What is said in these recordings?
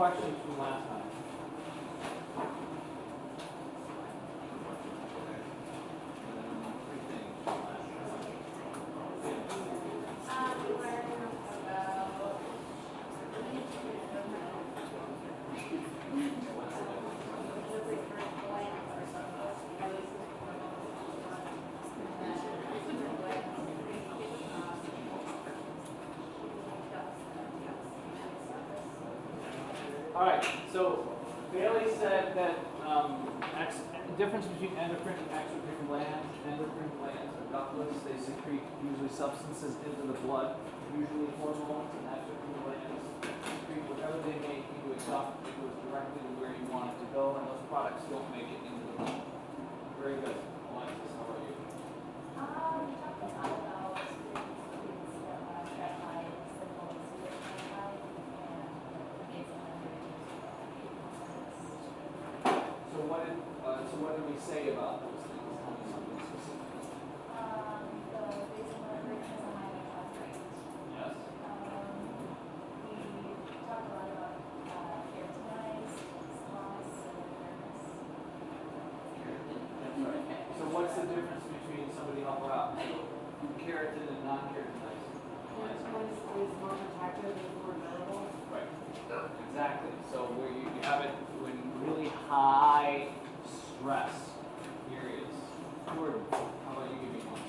questions from last time? All right, so Bailey said that difference between endocrine and exocrine glands. Endocrine glands are ductless. They secrete usually substances into the blood, usually hormones, and exocrine glands secrete whatever they make into a duct that goes directly to where you want it to go, and those products don't make it into the blood. Very good. Alexis, how are you? We talked a lot about peptides, simple peptides, and basal membranes. So what did we say about those things? Tell me something specific. The basal membrane has a high phosphate. Yes. We talked a lot about keratinoids, sloths, and awareness. That's right. So what's the difference between somebody help her out? Keratin and non-keratinoids. One is more protective and more durable. Right. Exactly. So where you have it when really high stress periods. Jordan, how about you give me one?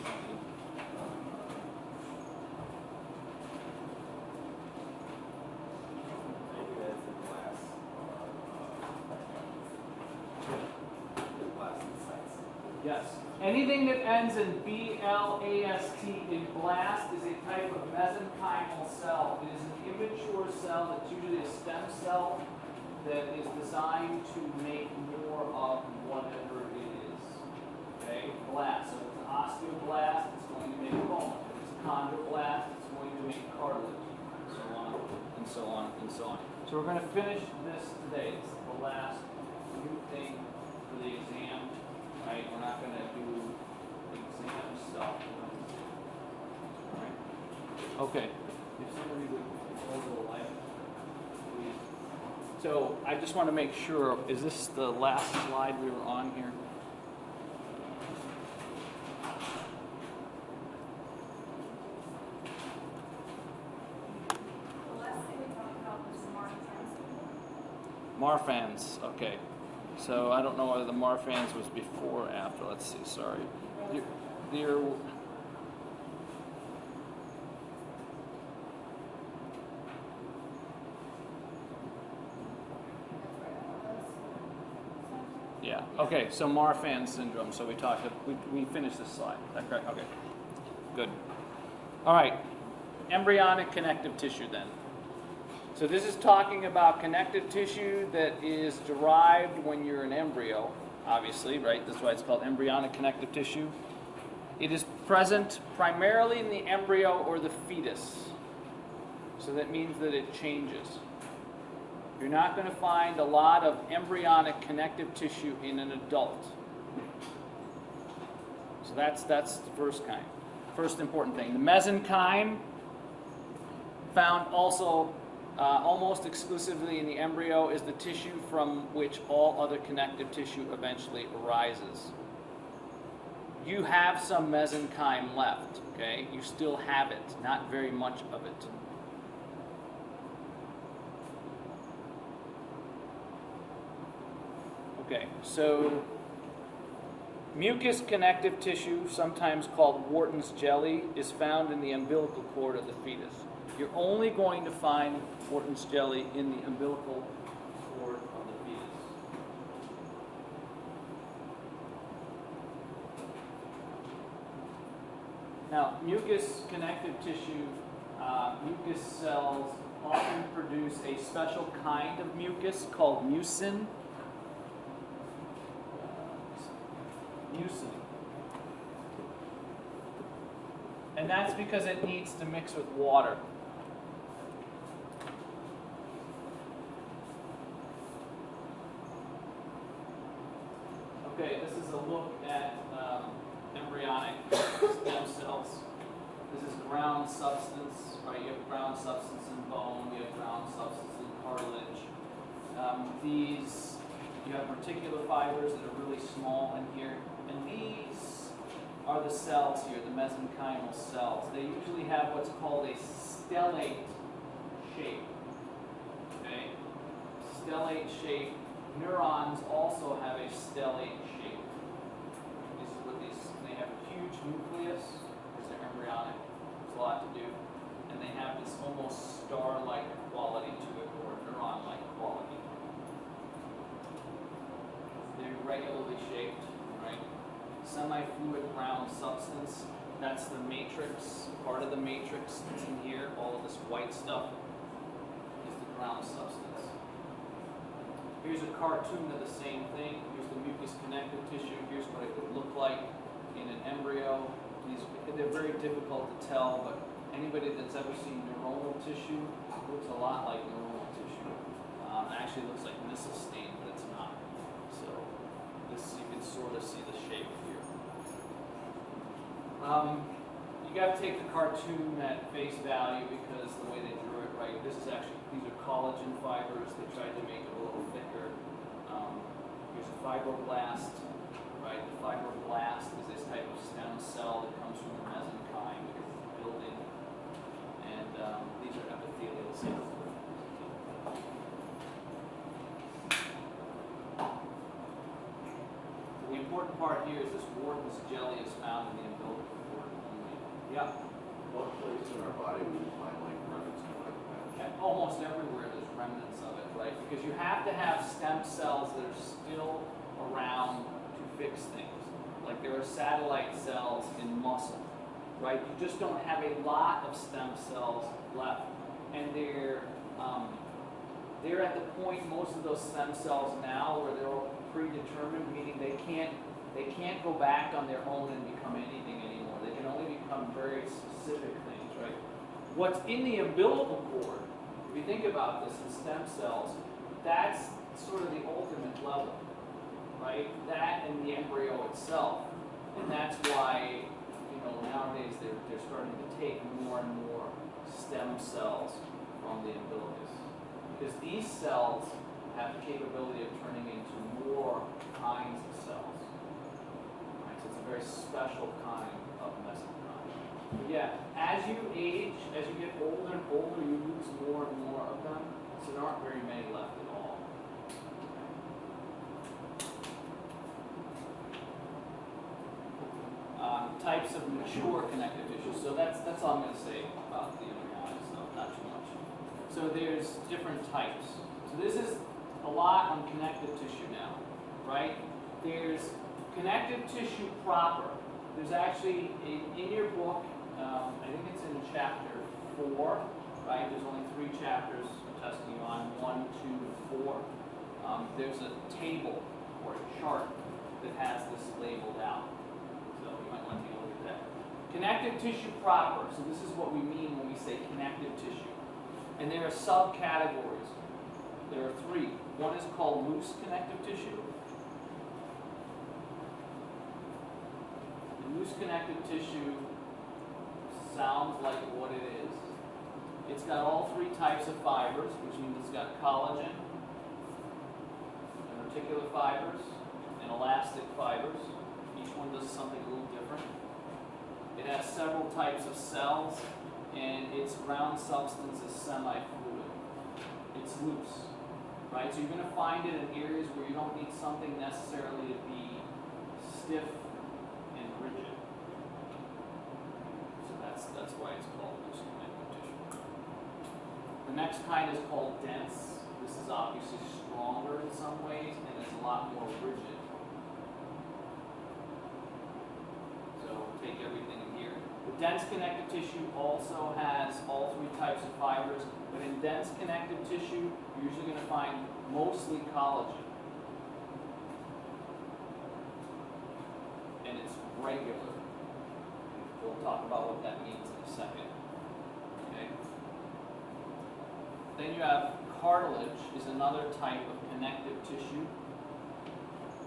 Maybe that's the glass. Glass insights. Yes. Anything that ends in BLAST in blast is a type of mesenchymal cell. It is an immature cell that's usually a stem cell that is designed to make more of whatever it is. Okay? Blast. So if it's an osteoblast, it's going to make bone. If it's a chondroblast, it's going to make cartilage. And so on, and so on, and so on. So we're going to finish this today. It's the last new thing for the exam. Right? We're not going to do exam stuff. Right? Okay. If somebody would hold the light, please. So I just want to make sure, is this the last slide we were on here? The last thing we talked about was Marfan's, okay. So I don't know whether the Marfan's was before or after. Let's see, sorry. There, yeah, okay, so Marfan syndrome. So we talked, we finished this slide. Is that correct? Okay, good. All right, embryonic connective tissue then. So this is talking about connective tissue that is derived when you're an embryo, obviously, right? That's why it's called embryonic connective tissue. It is present primarily in the embryo or the fetus. So that means that it changes. You're not going to find a lot of embryonic connective tissue in an adult. So that's the first kind. First important thing. The mesenchyme, found also almost exclusively in the embryo, is the tissue from which all other connective tissue eventually arises. You have some mesenchyme left, okay? You still have it, not very much of it. Okay, so mucous connective tissue, sometimes called Wharton's jelly, is found in the umbilical cord of the fetus. You're only going to find Wharton's jelly in the umbilical cord of the fetus. Now, mucous connective tissue, mucus cells often produce a special kind of mucus called mucin. Mucin. And that's because it needs to mix with water. Okay, this is a look at embryonic stem cells. This is ground substance, right? You have ground substance in bone, you have ground substance in cartilage. These, you have reticular fibers that are really small in here, and these are the cells here, the mesenchymal cells. They usually have what's called a stellate shape. Okay? Stellate shape. Neurons also have a stellate shape. This is what these, they have a huge nucleus, because they're embryonic, there's a lot to do, and they have this almost star-like quality to it, or neuron-like quality. They're regularly shaped, right? Semi-fluid brown substance, that's the matrix, part of the matrix that's in here, all of this white stuff is the ground substance. Here's a cartoon of the same thing. Here's the mucous connective tissue. Here's what it would look like in an embryo. They're very difficult to tell, but anybody that's ever seen neuronal tissue, it looks a lot like neuronal tissue. It actually looks like missile stain, but it's not. So this, you can sort of see the shape here. You got to take the cartoon at face value because the way they drew it, right? This is actually, these are collagen fibers. They tried to make it a little thicker. Here's a fibroblast, right? The fibroblast is this type of stem cell that comes from the mesenchyme because it's building. And these are epithelial cells. The important part here is this Wharton's jelly is found in the umbilical cord only. Yeah. What place in our body would you find like remnants of like that? Almost everywhere there's remnants of it, right? Because you have to have stem cells that are still around to fix things. Like there are satellite cells in muscle, right? You just don't have a lot of stem cells left. And they're at the point, most of those stem cells now, where they're all predetermined, meaning they can't go back on their own and become anything anymore. They can only become very specific things, right? What's in the umbilical cord, if you think about this in stem cells, that's sort of the ultimate level, right? That and the embryo itself. And that's why, nowadays they're starting to take more and more stem cells from the umbilicus. Because these cells have the capability of turning into more kinds of cells. Right? So it's a very special kind of mesenchyme. But yeah, as you age, as you get older and older, you lose more and more of them. So there aren't very many left at all. Types of mature connective tissue. So that's all I'm going to say about the embryonic stuff, not too much. So there's different types. So this is a lot on connective tissue now, right? There's connective tissue proper. There's actually, in your book, I think it's in chapter 4, right? There's only 3 chapters I'm testing you on, 1, 2, 4. There's a table or a chart that has this labeled out. So you might want to take a look at that. Connective tissue proper. So this is what we mean when we say connective tissue. And there are subcategories. There are 3. One is called loose connective tissue. And loose connective tissue sounds like what it is. It's got all 3 types of fibers, which means it's got collagen, and reticular fibers, and elastic fibers. Each one does something a little different. It has several types of cells, and its ground substance is semi-fluid. It's loose, right? So you're going to find it in areas where you don't need something necessarily to be stiff and rigid. So that's why it's called loose connective tissue. The next kind is called dense. This is obviously stronger in some ways, and it's a lot more rigid. Take everything in here. The dense connective tissue also has all 3 types of fibers, but in dense connective tissue, you're usually going to find mostly collagen. And it's regular. We'll talk about what that means in a second. Okay. Then you have cartilage is another type of connective tissue.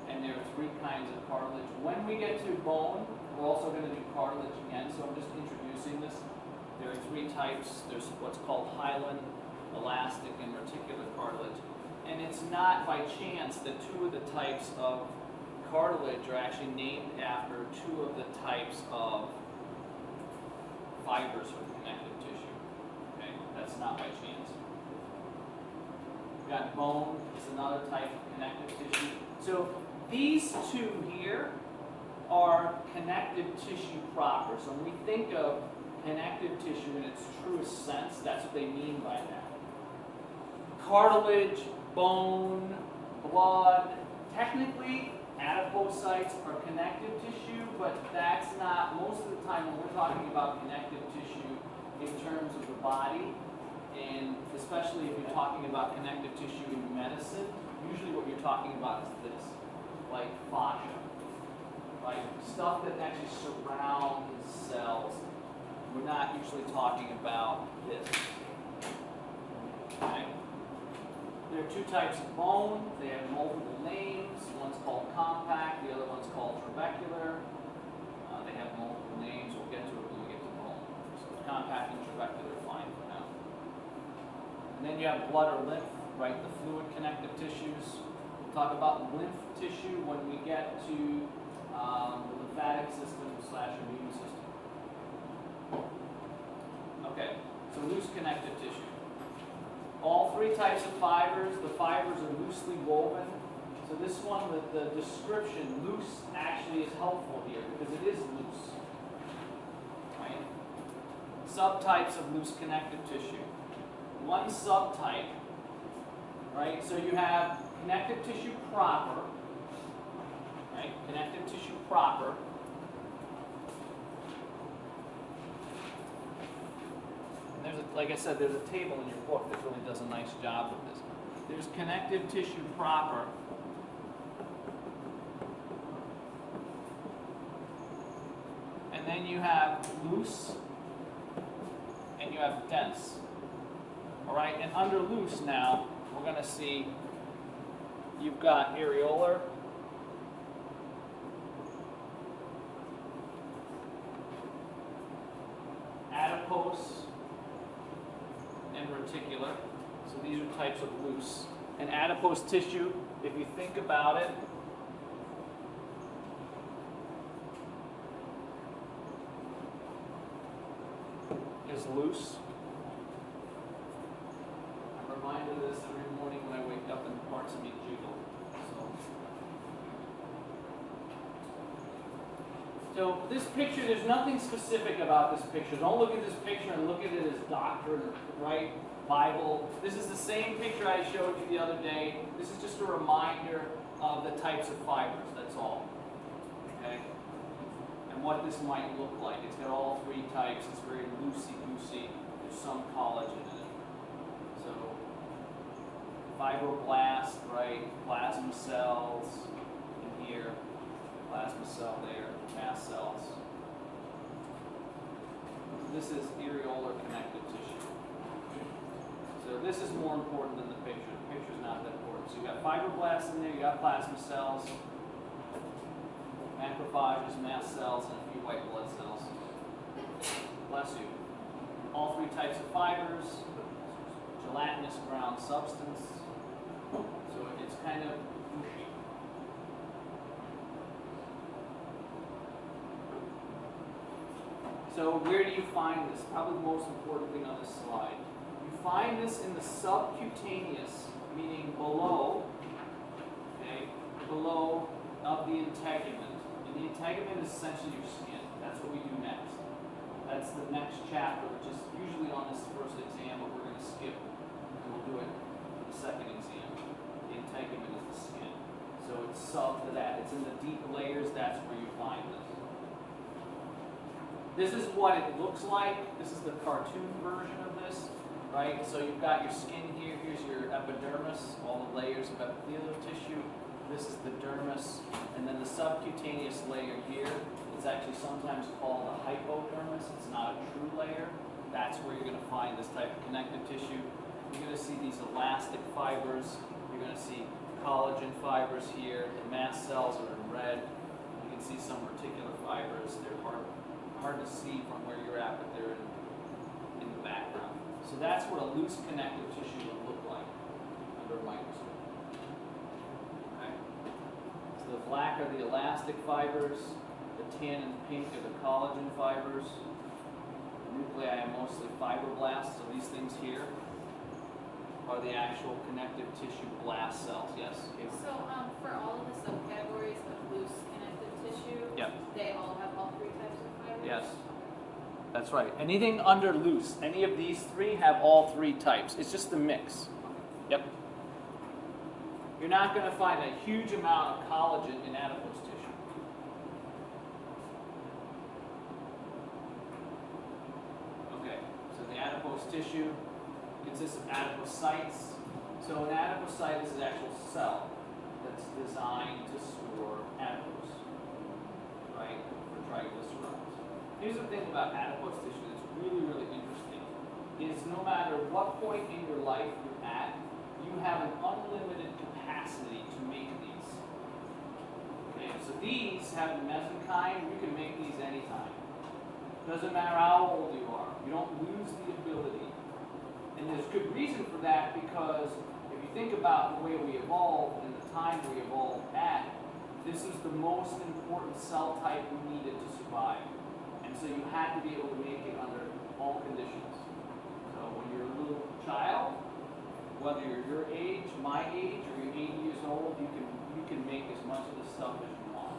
And there are 3 kinds of cartilage. When we get to bone, we're also going to do cartilage again, so I'm just introducing this. There are 3 types. There's what's called hyaline, elastic, and reticular cartilage. And it's not by chance that two of the types of cartilage are actually named after two of the types of fibers of connective tissue. Okay, that's not by chance. We've got bone is another type of connective tissue. So these two here are connective tissue proper. So when we think of connective tissue in its truest sense, that's what they mean by that. Cartilage, bone, blood, technically adipocytes are connective tissue, but that's not, most of the time when we're talking about connective tissue in terms of the body, and especially if you're talking about connective tissue in medicine, usually what you're talking about is this, like fascia, right? Stuff that actually surrounds cells. We're not usually talking about this. Okay? There are two types of bone. They have multiple names. One's called compact, the other one's called trabecular. They have multiple names. We'll get to it when we get to bone. So compact and trabecular are fine for now. And then you have blood or lymph, right? The fluid connective tissues. We'll talk about lymph tissue when we get to the lymphatic system / immune system. Okay, so loose connective tissue. All three types of fibers, the fibers are loosely woven. So this one, the description, loose, actually is helpful here because it is loose. Right? Subtypes of loose connective tissue. One subtype, right? So you have connective tissue proper, right? Connective tissue proper. There's like I said, there's a table in your book that really does a nice job with this. There's connective tissue proper. And then you have loose and you have dense. All right, and under loose now, we're going to see you've got areolar, adipose, and reticular. So these are types of loose. And adipose tissue, if you think about it, is loose. I'm reminded of this every morning when I wake up and parts of me jiggle. So this picture, there's nothing specific about this picture. Don't look at this picture and look at it as doctrine, right? Bible. This is the same picture I showed you the other day. This is just a reminder of the types of fibers, that's all. Okay? And what this might look like. It's got all three types. It's very loosey-goosey. There's some collagen in it. So, fibroblast, right? Plasma cells in here. Plasma cell there. Mast cells. This is areolar connective tissue. So this is more important than the picture. The picture is not that important. So you got fibroblasts in there, you got plasma cells, macrophages, mast cells, and a few white blood cells. Bless you. All three types of fibers, gelatinous brown substance. So it's kind of gushy. So where do you find this? Probably the most important thing on this slide. You find this in the subcutaneous, meaning below, okay, below of the integument. And the integument is essentially your skin. That's what we do next. That's the next chapter, which is usually on this first exam, but we're going to skip, and we'll do it for the second exam. The integument is the skin. So it's sub to that. It's in the deep layers. That's where you find this. This is what it looks like. This is the cartoon version of this, right? So you've got your skin here. Here's your epidermis, all the layers of epithelial tissue. This is the dermis. And then the subcutaneous layer here is actually sometimes called a hypodermis. It's not a true layer. That's where you're going to find this type of connective tissue. You're going to see these elastic fibers. You're going to see collagen fibers here. The mast cells are in red. You can see some reticular fibers. They're hard to see from where you're at, but they're in the background. So that's what a loose connective tissue would look like under under a microscope. Okay? So the black are the elastic fibers, the tan and pink are the collagen fibers, the nuclei are mostly fibroblasts, so these things here are the actual connective tissue blast cells. Yes? Caitlin? So, for all of the subcategories of loose connective tissue, Yep. they all have all three types of fibers? Yes. That's right. Anything under loose, any of these three have all three types. It's just a mix. Yep. You're not going to find a huge amount of collagen in adipose tissue. Okay, so the adipose tissue consists of adipocytes. So an adipocyte is an actual cell that's designed to store adipose, right, for triglycerides. Here's the thing about adipose tissue that's really, really interesting, is no matter what point in your life you're at, you have an unlimited capacity to make these. Okay, so these have mesenchyme, you can make these anytime. Doesn't matter how old you are, you don't lose the ability. And there's good reason for that, because if you think about the way we evolved and the time we evolved at, this is the most important cell type we needed to survive. And so you had to be able to make it under all conditions. So when you're a little child, whether you're your age, my age, or you're 80 years old, you can make as much of this stuff as you want.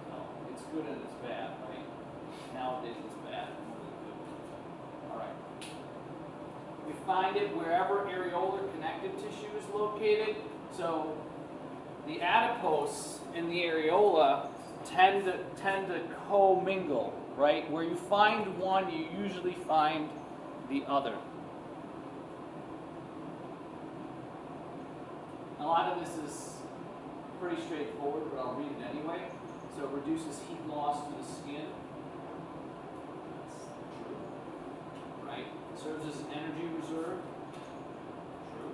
So it's good and it's bad, right? Nowadays it's bad. All right. We find it wherever areolar connective tissue is located. So the adipose and the areola tend to commingle, right? Where you find one, you usually find the other. A lot of this is pretty straightforward, but I'll read it anyway. So it reduces heat loss to the skin. That's true. Right? Serves as an energy reserve. True.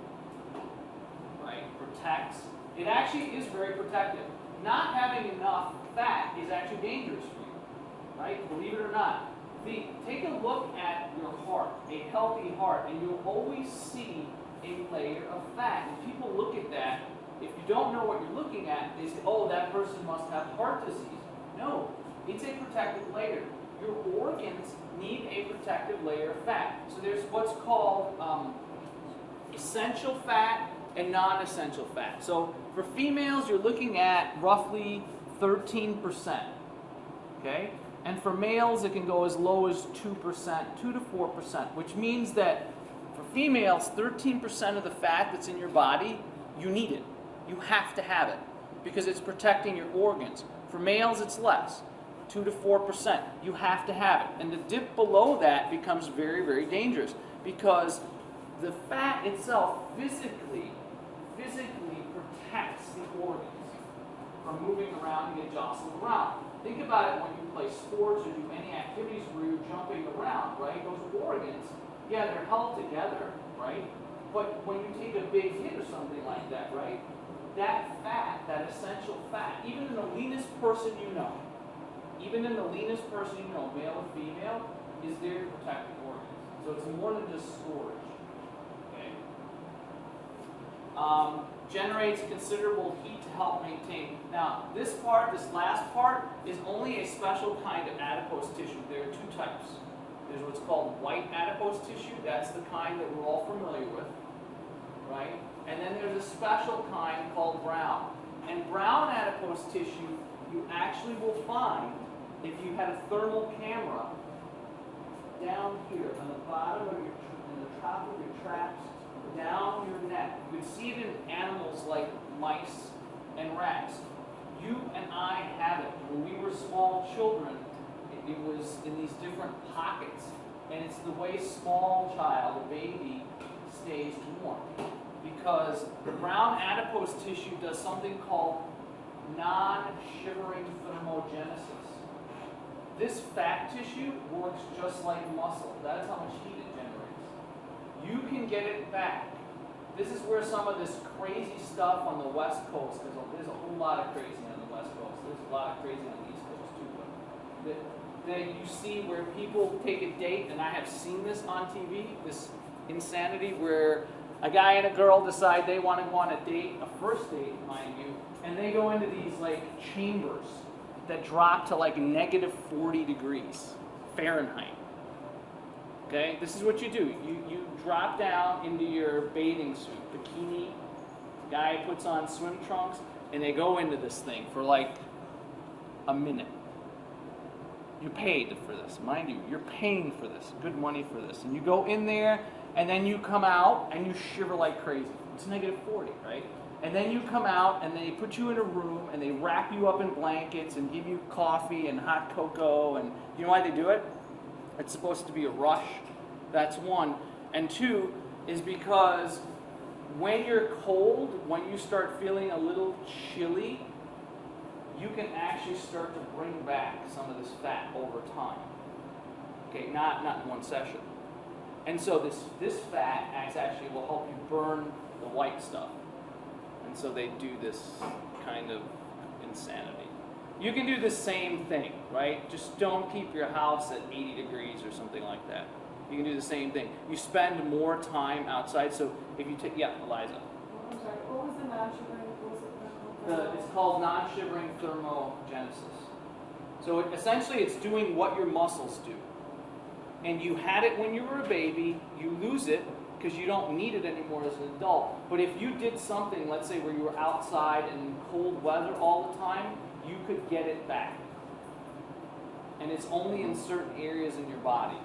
Right? Protects. It actually is very protective. Not having enough fat is actually dangerous for you. Right? Believe it or not. Take a look at your heart, a healthy heart, and you'll always see a layer of fat. And people look at that. If you don't know what you're looking at, they say, oh, that person must have heart disease. No, it's a protective layer. Your organs need a protective layer of fat. So there's what's called essential fat and non-essential fat. So for females, you're looking at roughly 13%. Okay? And for males, it can go as low as 2%, 2 to 4%, which means that for females, 13% of the fat that's in your body, you need it. You have to have it because it's protecting your organs. For males, it's less, 2 to 4%. You have to have it. And the dip below that becomes very, very dangerous because the fat itself physically protects the organs from moving around and get jostled around. Think about it when you play sports or do any activities where you're jumping around, right? Those organs, yeah, they're held together, right? But when you take a big hit or something like that, right? That fat, that essential fat, even in the leanest person you know, male or female, is there to protect the organs. So it's more than just storage. Okay? Generates considerable heat to help maintain. Now, this last part, is only a special kind of adipose tissue. There are two types. There's what's called white adipose tissue. That's the kind that we're all familiar with, right? And then there's a special kind called brown. And brown adipose tissue, you actually will find, if you had a thermal camera down here on the bottom of your, in the top of your traps, down your neck. You can see it in animals like mice and rats. You and I have it. When we were small children, it was in these different pockets. And it's the way small child, a baby, stays warm. Because the brown adipose tissue does something called non-shivering thermogenesis. This fat tissue works just like muscle. That is how much heat it generates. You can get it back. This is where some of this crazy stuff on the West Coast, because there's a whole lot of crazy on the West Coast. There's a lot of crazy on the East Coast too. But that you see where people take a date, and I have seen this on TV, this insanity where a guy and a girl decide they want to go on a date, a first date, mind you, and they go into these like chambers that drop to like negative 40 degrees Fahrenheit. Okay, this is what you do. You drop down into your bathing suit, bikini. Guy puts on swim trunks, and they go into this thing for like a minute. You paid for this, mind you. You're paying for this, good money for this. And you go in there, and then you come out, and you shiver like crazy. It's negative 40, right? And then you come out, and they put you in a room, and they wrap you up in blankets, and give you coffee and hot cocoa. And you know why they do it? It's supposed to be a rush. That's one. And two is because when you're cold, when you start feeling a little chilly, you can actually start to bring back some of this fat over time. Okay, not in one session. And so this fat actually will help you burn the white stuff. And so they do this kind of insanity. You can do the same thing, right? Just don't keep your house at 80 degrees or something like that. You can do the same thing. You spend more time outside. So if you take, yeah, Eliza. I'm sorry, what was the non-shivering, what was it? It's called non-shivering thermogenesis. So essentially it's doing what your muscles do. And you had it when you were a baby, you lose it because you don't need it anymore as an adult. But if you did something, let's say where you were outside in cold weather all the time, you could get it back. And it's only in certain areas in your body.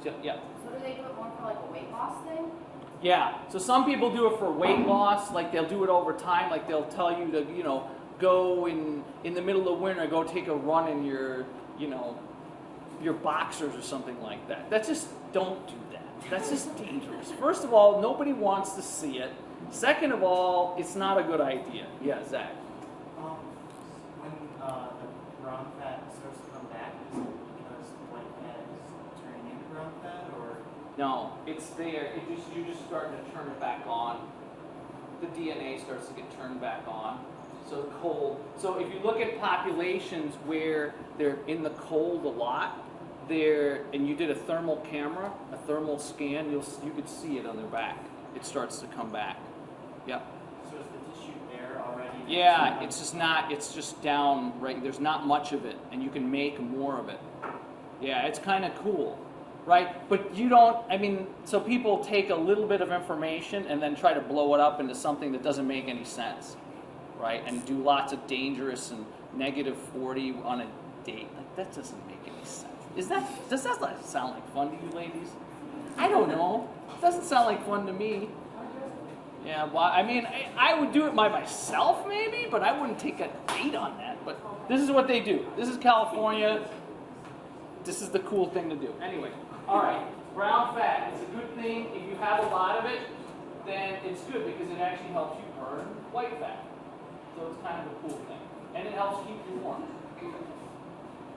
So, yeah. So do they do it more for like a weight loss thing? Yeah, so some people do it for weight loss, like they'll do it over time, like they'll tell you to, go in the middle of winter, go take a run in your, your boxers or something like that. That's just, don't do that. That's just dangerous. First of all, nobody wants to see it. Second of all, it's not a good idea. Yeah, Zach. When the brown fat starts to come back, is it because the white fat is turning into brown fat, or? No, it's there. You just start to turn it back on. The DNA starts to get turned back on. So the cold. So if you look at populations where they're in the cold a lot, and you did a thermal camera, a thermal scan, you could see it on their back. It starts to come back. Yep. So is the tissue there already? Yeah, it's just down right. There's not much of it, and you can make more of it. Yeah, it's kind of cool. Right? But so people take a little bit of information and then try to blow it up into something that doesn't make any sense, right? And do lots of dangerous and negative 40 on a date. Like, that doesn't make any sense. Does that not sound like fun to you ladies? I don't know. It doesn't sound like fun to me. Yeah, well, I would do it by myself maybe, but I wouldn't take a date on that. But this is what they do. This is California. This is the cool thing to do. Anyway. All right, brown fat is a good thing. If you have a lot of it, then it's good because it actually helps you burn white fat. So it's kind of a cool thing. And it helps keep you warm.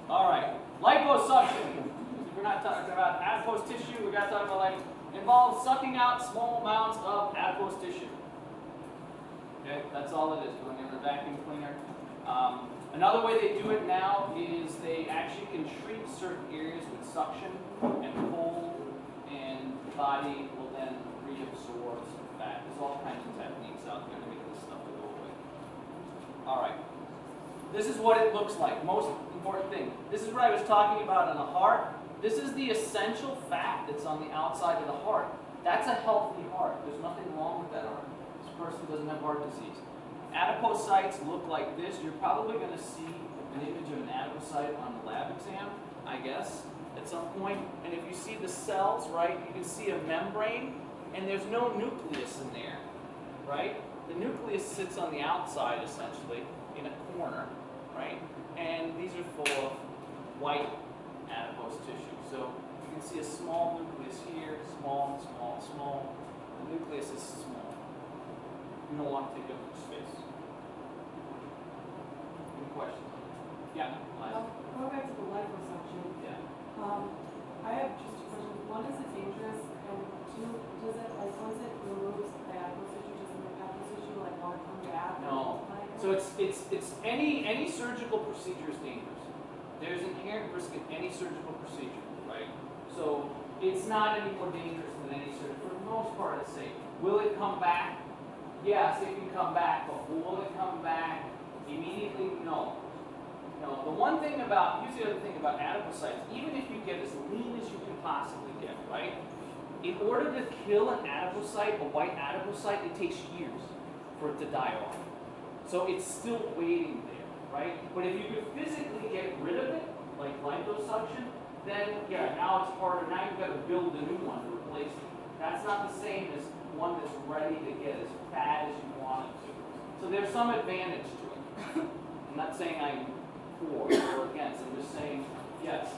All right, liposuction. If we're not talking about adipose tissue, we're going to talk about involves sucking out small amounts of adipose tissue. Okay, that's all it is. Going in a vacuum cleaner. Another way they do it now is they actually can treat certain areas with suction and cold, and the body will then reabsorb some fat. There's all kinds of techniques out there to make this stuff go away. All right. This is what it looks like. Most important thing. This is what I was talking about on the heart. This is the essential fat that's on the outside of the heart. That's a healthy heart. There's nothing wrong with that heart. This person doesn't have heart disease. Adipocytes look like this. You're probably going to see an image of an adipocyte on the lab exam, I guess, at some point. And if you see the cells, right, you can see a membrane, and there's no nucleus in there, right? The nucleus sits on the outside, essentially, in a corner, right? And these are full of white adipose tissue. So you can see a small nucleus here, small, small, small. The nucleus is small. You don't want to take up much space. Any questions? Yeah, Liza. Going back to the liposuction, Yeah. I have just two questions. One, is it dangerous? And two, once it removes the adipose tissue, does the adipose tissue want to come back? No. So it's any surgical procedure is dangerous. There's inherent risk in any surgical procedure, right? So it's not any more dangerous than any surgery. For the most part, it's safe. Will it come back? Yes, it can come back, but will it come back immediately? No. No. The one thing about, here's the other thing about adipocytes, even if you get as lean as you can possibly get, right? In order to kill an adipocyte, a white adipocyte, it takes years for it to die off. So it's still waiting there, right? But if you could physically get rid of it, like liposuction, then yeah, now it's harder. Now you've got to build a new one to replace it. That's not the same as one that's ready to get as fat as you want it to. So there's some advantage to it. I'm not saying I'm for or against. I'm just saying yes,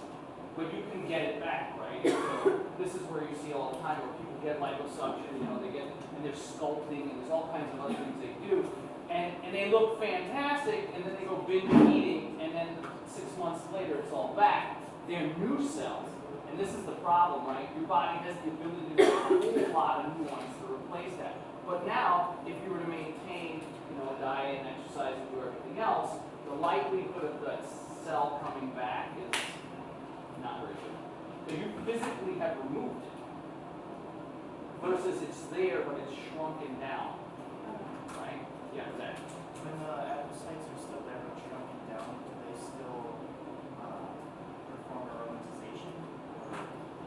but you can get it back, right? So this is where you see all the time where people get liposuction. You know, they get and they're sculpting and there's all kinds of other things they do, and they look fantastic, and then they go binge eating, and then 6 months later it's all back. They're new cells. And this is the problem, right? Your body has the ability to make a whole lot of new ones to replace that. But now, if you were to maintain, you know, a diet and exercise and do everything else, the likelihood of that cell coming back is not very good. So you physically have removed it. Versus it's there, but it's shrunken down. Right? Yeah, exactly. When the adipocytes are still there but shrunken down, do they still perform aromatization?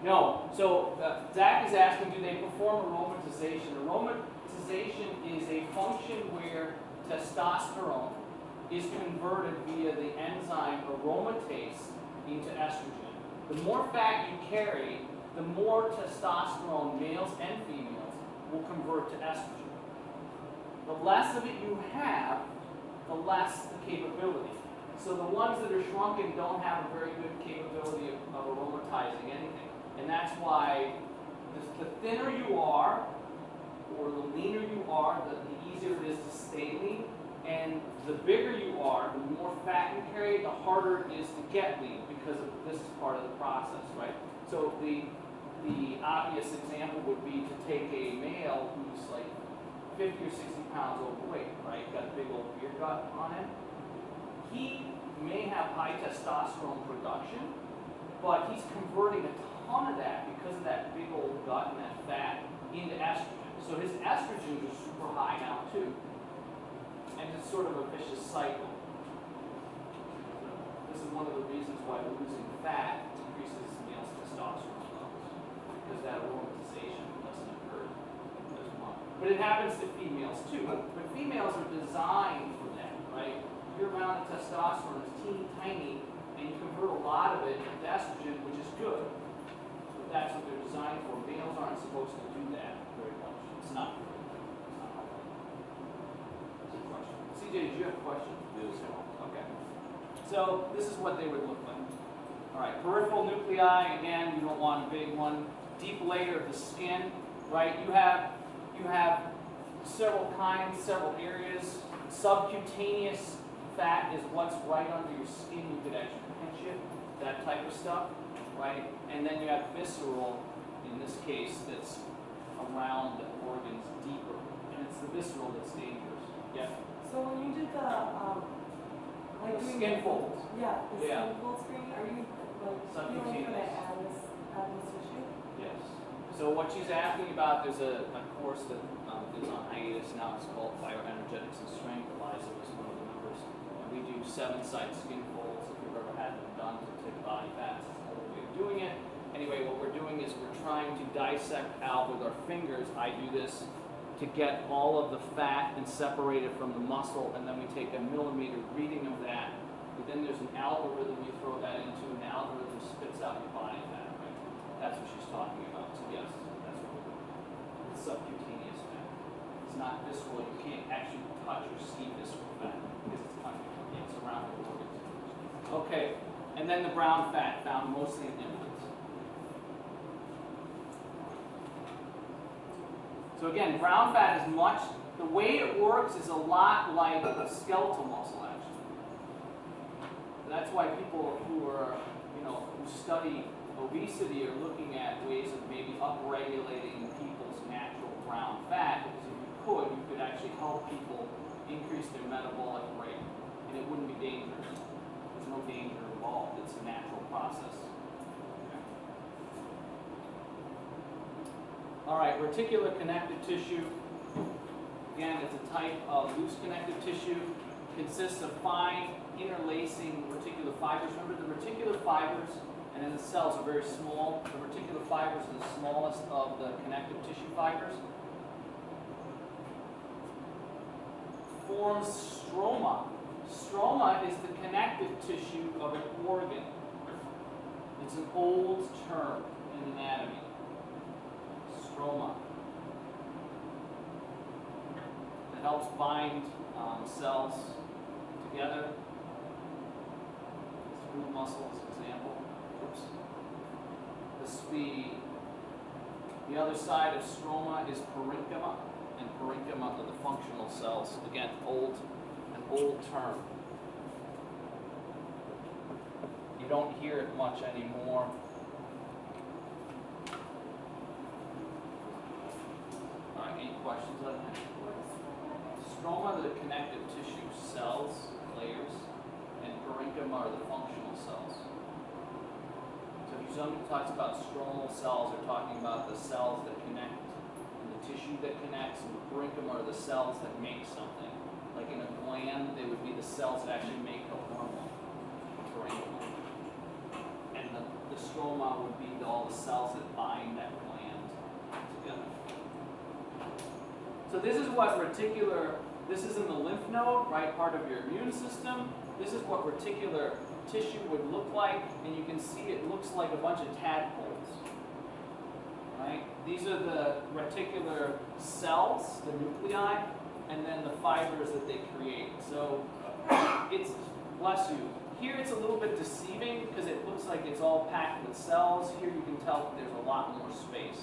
No. So Zach is asking, do they perform aromatization? Aromatization is a function where testosterone is converted via the enzyme aromatase into estrogen. The more fat you carry, the more testosterone males and females will convert to estrogen. The less of it you have, the less the capability. So the ones that are shrunken don't have a very good capability of aromatizing anything. And that's why the thinner you are, or the leaner you are, the easier it is to stay lean. And the bigger you are, the more fat you carry, the harder it is to get lean, because this is part of the process, right? So the obvious example would be to take a male who's like 50 or 60 pounds overweight, right? Got a big old beer gut on him. He may have high testosterone production, but he's converting a ton of that because of that big old gut and that fat into estrogen. So his estrogens are super high now too. And it's sort of a vicious cycle. This is one of the reasons why losing fat increases male's testosterone levels, because that aromatization doesn't occur as much. But it happens to females too. But females are designed for that, right? Your amount of testosterone is teeny tiny, and you convert a lot of it into estrogen, which is good. But that's what they're designed for. Males aren't supposed to do that very much. It's not good. CJ, did you have a question? Okay. So this is what they would look like. All right, peripheral nuclei, again, you don't want a big one. Deep layer of the skin, right? You have several kinds, several areas. Subcutaneous fat is what's right under your skin. You could actually pinch it, that type of stuff, right? And then you have visceral, in this case, that's around the organs deeper. And it's the visceral that's dangerous. Yeah? So when you did the, like doing Skin folds. Yeah, the Yeah. skin fold screen, are you like feeling for that atlas tissue? Yes. So what she's asking about, there's a course that is on hiatus now. It's called Bioenergetics and Strength. Eliza was one of the members. And we do 7-site skin folds. If you've ever had them done to take body fat, it's a whole way of doing it. Anyway, what we're doing is we're trying to dissect out with our fingers. I do this to get all of the fat and separate it from the muscle, and then we take a millimeter reading of that. But then there's an algorithm you throw that into, and the algorithm spits out your body fat, right? That's what she's talking about. So yes, that's what we're doing. It's subcutaneous fat. It's not visceral. You can't actually touch or see visceral fat because it's under. It's around the organs. Okay, and then the brown fat found mostly in infants. So again, brown fat is much, the way it works is a lot like the skeletal muscle, actually. That's why people who are, who study obesity are looking at ways of maybe upregulating people's natural brown fat, because if you could actually help people increase their metabolic rate, and it wouldn't be dangerous. There's no danger involved. It's a natural process. All right, reticular connective tissue. Again, it's a type of loose connective tissue. Consists of fine interlacing reticular fibers. Remember, the reticular fibers and then the cells are very small. The reticular fibers are the smallest of the connective tissue fibers. Forms stroma. Stroma is the connective tissue of an organ. It's an old term in anatomy. Stroma. It helps bind cells together. Smooth muscle is an example. Oops. The other side of stroma is parenchyma, and parenchyma are the functional cells. Again, an old term. You don't hear it much anymore. All right, any questions on that? Stroma are the connective tissue cells, layers, and parenchyma are the functional cells. So if somebody talks about stromal cells, they're talking about the cells that connect and the tissue that connects, and the parenchyma are the cells that make something. Like in a gland, they would be the cells that actually make a hormone, parenchyma. And the stroma would be all the cells that bind that gland together. So this is what this is in the lymph node, right, part of your immune system. This is what reticular tissue would look like, and you can see it looks like a bunch of tadpoles, right? These are the reticular cells, the nuclei, and then the fibers that they create. So it's, bless you, here it's a little bit deceiving because it looks like it's all packed with cells. Here you can tell that there's a lot more space,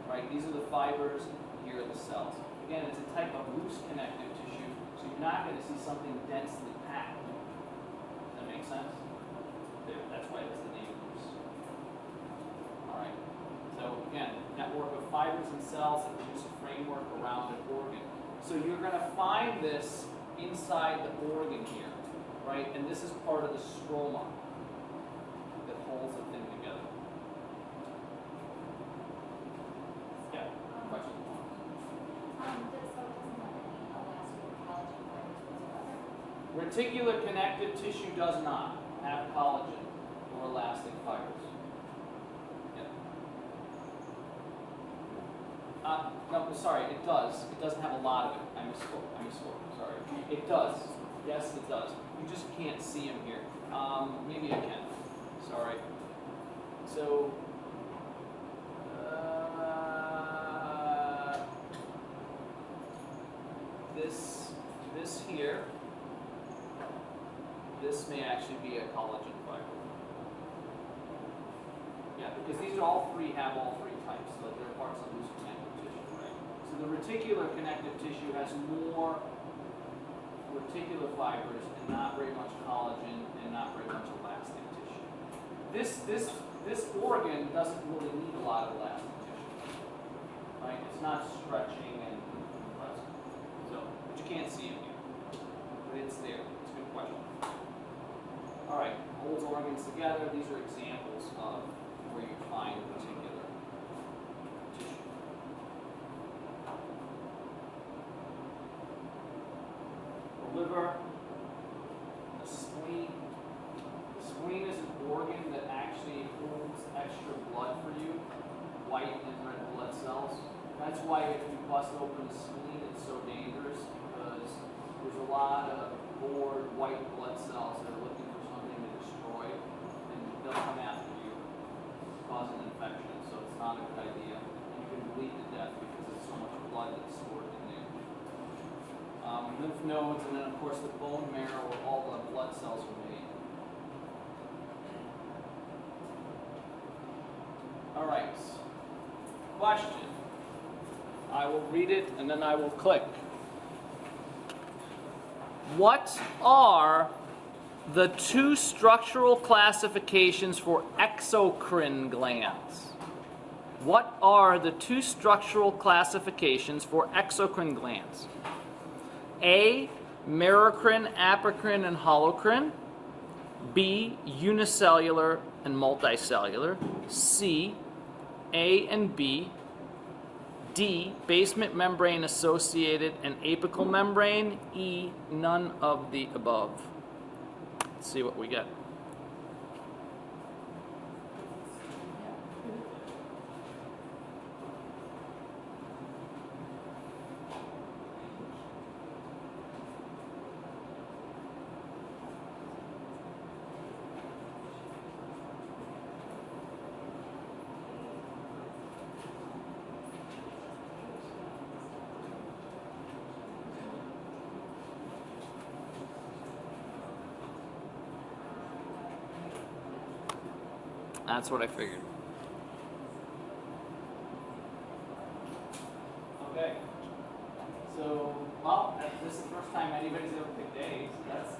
right? These are the fibers, here are the cells. Again, it's a type of loose connective tissue, so you're not going to see something densely packed. Does that make sense? There, that's why it's the name loose. All right. So again, network of fibers and cells that produce a framework around an organ. So you're going to find this inside the organ here, right? And this is part of the stroma that holds the thing together. Yeah. Question. Reticular connective tissue does not have collagen or elastic fibers. Yeah. No, sorry, it does. It doesn't have a lot of it. I misspoke. Sorry. It does. Yes, it does. You just can't see them here. Maybe I can. Sorry. So, this here, this may actually be a collagen fiber. Yeah, because these are all three have all three types, so they're parts of loose connective tissue, right? So the reticular connective tissue has more reticular fibers and not very much collagen and not very much elastic tissue. This organ doesn't really need a lot of elastic tissue, right? It's not stretching and compressing, so but you can't see it here, but it's there. It's a good question. All right, holds organs together. These are examples of where you find particular tissue. The liver, the spleen. The spleen is an organ that actually holds extra blood for you, white and red blood cells. That's why if you bust open the spleen, it's so dangerous, because there's a lot of bored white blood cells that are looking for something to destroy, and they'll come after you, cause an infection, so it's not a good idea. And you can bleed to death because there's so much blood that's stored in there. Lymph nodes, and then of course the bone marrow where all the blood cells are made. All right, question. I will read it and then I will click. What are the two structural classifications for exocrine glands? What are the two structural classifications for exocrine glands? A, merocrine, apocrine, and holocrine. B, unicellular and multicellular. C, A and B, D, basement membrane associated and apical membrane. E, none of the above. Let's see what we get. That's what I figured. Okay. So, well, this is the first time anybody's ever picked A's.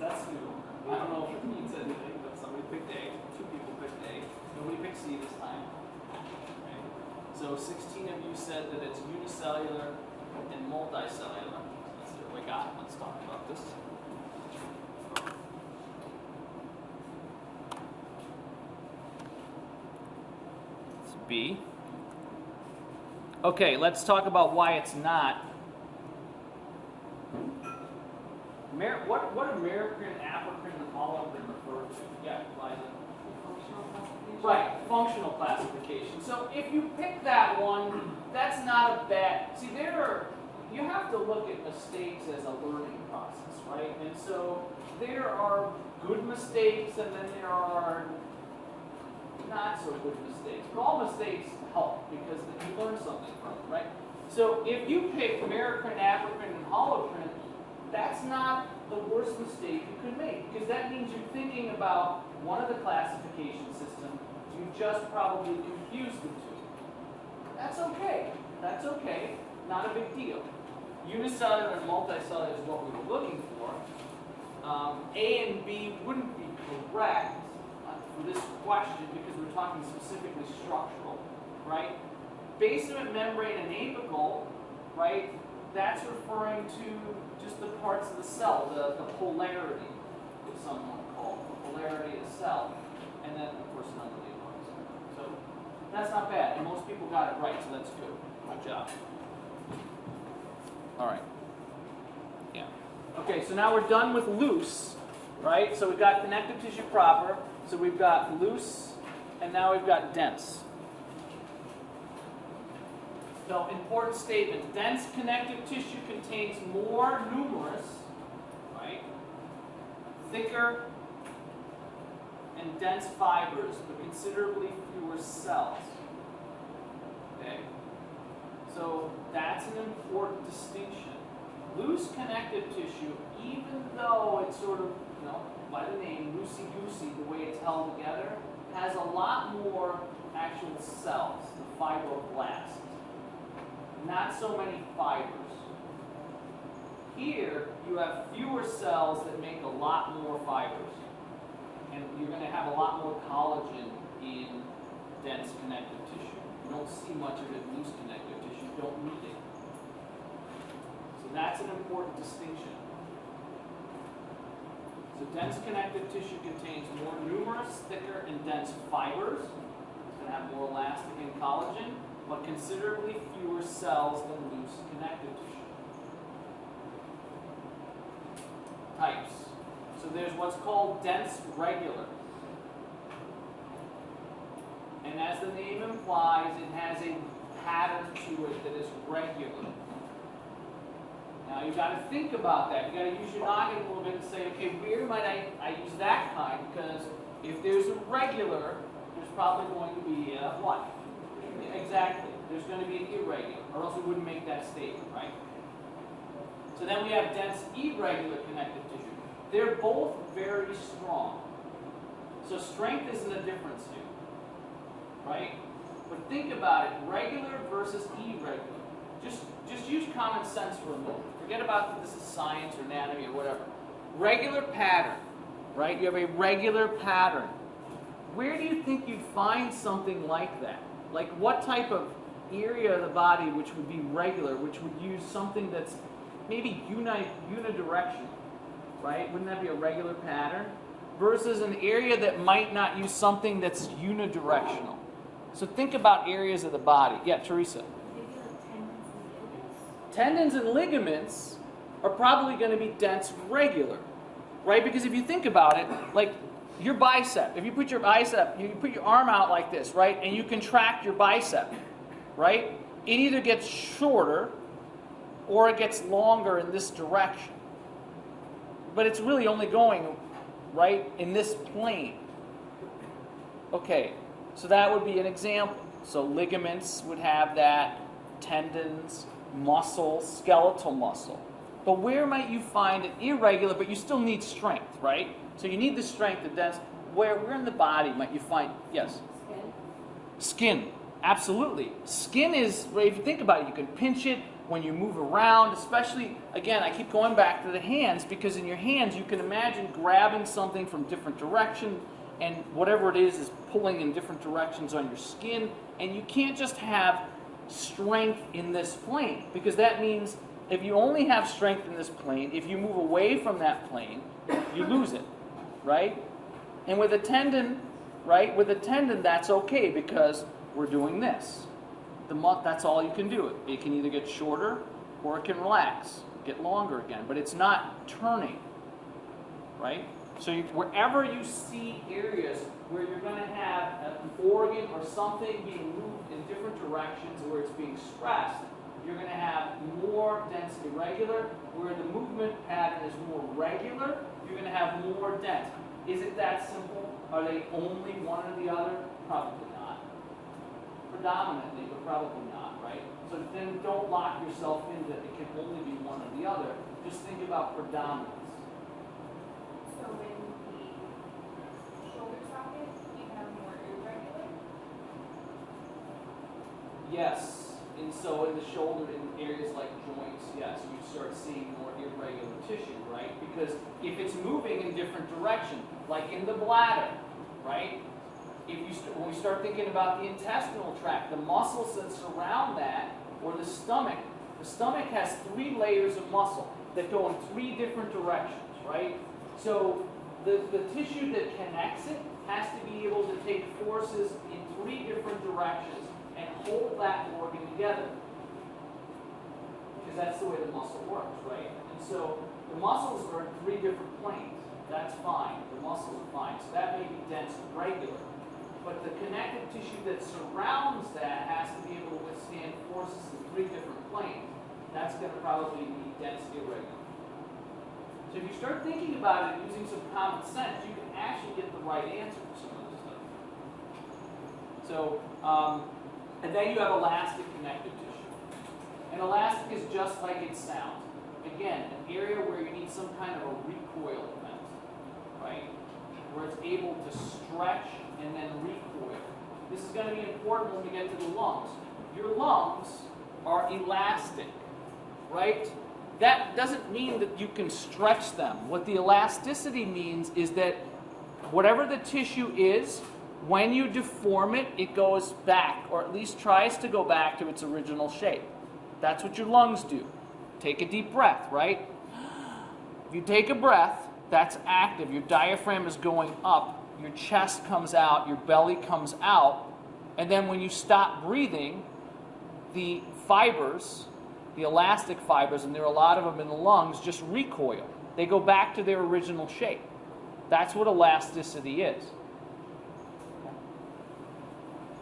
That's new. I don't know if it means anything, but somebody picked A. 2 people picked A. Nobody picked C this time. Okay. So 16 of you said that it's unicellular and multicellular. Let's see what we got. Let's talk about this. B. Okay, let's talk about why it's not. What American African and Hologram refer to? Yeah, Liza. Functional classification. Right, functional classification. So if you pick that one, that's not a bad. See, you have to look at mistakes as a learning process, right? And so there are good mistakes, and then there are not so good mistakes. But all mistakes help because then you learn something from them, right? So if you pick American, African, and Holoprint, that's not the worst mistake you could make because that means you're thinking about one of the classification systems. You just probably confused the two. That's okay. That's okay. Not a big deal. Unicellular and multicellular is what we were looking for. A and B wouldn't be correct for this question because we're talking specifically structural, right? Basement membrane and apical, right? That's referring to just the parts of the cell, the polarity, what someone called the polarity of the cell, and then of course none of the above. So that's not bad, and most people got it right, so that's good. Good job. All right. Yeah. Okay, so now we're done with loose, right? So we've got connective tissue proper. So we've got loose, and now we've got dense. So important statement, dense connective tissue contains more numerous, right, thicker and dense fibers, but considerably fewer cells. Okay? So that's an important distinction. Loose connective tissue, even though it's sort of, by the name, loosey-goosey, the way it's held together, has a lot more actual cells, the fibroblasts. Not so many fibers. Here, you have fewer cells that make a lot more fibers. And you're going to have a lot more collagen in dense connective tissue. You don't see much of it in loose connective tissue. You don't need it. So that's an important distinction. So dense connective tissue contains more numerous, thicker, and dense fibers. It's going to have more elastic and collagen, but considerably fewer cells than loose connective tissue. Types. So there's what's called dense regular. And as the name implies, it has a pattern to it that is regular. Now you've got to think about that. You've got to use your noggin a little bit and say, okay, where might I use that kind? Because if there's a regular, there's probably going to be a what? Exactly. There's going to be an irregular, or else we wouldn't make that statement, right? So then we have dense irregular connective tissue. They're both very strong. So strength isn't a difference here, right? But think about it, regular versus irregular. Just use common sense for a moment. Forget about that this is science or anatomy or whatever. Regular pattern, right? You have a regular pattern. Where do you think you'd find something like that? Like what type of area of the body which would be regular, which would use something that's maybe unidirectional, right? Wouldn't that be a regular pattern? Versus an area that might not use something that's unidirectional. So think about areas of the body. Yeah, Teresa. Maybe like tendons Tendons and ligaments are probably going to be dense regular, right? Because if you think about it, like your bicep, if you put your bicep, you put your arm out like this, right? And you contract your bicep, right? It either gets shorter or it gets longer in this direction. But it's really only going, right, in this plane. Okay, so that would be an example. So ligaments would have that, tendons, muscle, skeletal muscle. But where might you find it irregular, but you still need strength, right? So you need the strength and density. Where in the body might you find, yes? Skin. Skin, absolutely. Skin is, right, if you think about it, you can pinch it when you move around, especially, again, I keep going back to the hands, because in your hands you can imagine grabbing something from different directions, and whatever it is pulling in different directions on your skin, and you can't just have strength in this plane, because that means if you only have strength in this plane, if you move away from that plane, you lose it, right? And with a tendon, right, with a tendon that's okay, because we're doing this. That's all you can do. It can either get shorter or it can relax, get longer again, but it's not turning, right? So wherever you see areas where you're going to have an organ or something being moved in different directions where it's being stressed, you're going to have more dense irregular. Where the movement pattern is more regular, you're going to have more dense. Is it that simple? Are they only one or the other? Probably not. Predominantly, but probably not, right? So then don't lock yourself into it can only be one or the other. Just think about predominance. So in the shoulder socket, you have more irregular? Yes. And so in the shoulder, in areas like joints, yes, you start seeing more irregular tissue, right? Because if it's moving in different direction, like in the bladder, right? When we start thinking about the intestinal tract, the muscles that surround that, or the stomach has 3 layers of muscle that go in 3 different directions, right? So the tissue that connects it has to be able to take forces in 3 different directions and hold that organ together. Because that's the way the muscle works, right? And so the muscles are in 3 different planes. That's fine. The muscles are fine. So that may be dense and regular. But the connective tissue that surrounds that has to be able to withstand forces in 3 different planes. That's going to probably be dense irregular. So if you start thinking about it using some common sense, you can actually get the right answer for some of this stuff. So, and then you have elastic connective tissue. And elastic is just like it sounds. Again, an area where you need some kind of a recoil event, right? Where it's able to stretch and then recoil. This is going to be important when we get to the lungs. Your lungs are elastic, right? That doesn't mean that you can stretch them. What the elasticity means is that whatever the tissue is, when you deform it, it goes back, or at least tries to go back to its original shape. That's what your lungs do. Take a deep breath, right? If you take a breath, that's active. Your diaphragm is going up, your chest comes out, your belly comes out, and then when you stop breathing, the fibers, the elastic fibers, and there are a lot of them in the lungs, just recoil. They go back to their original shape. That's what elasticity is.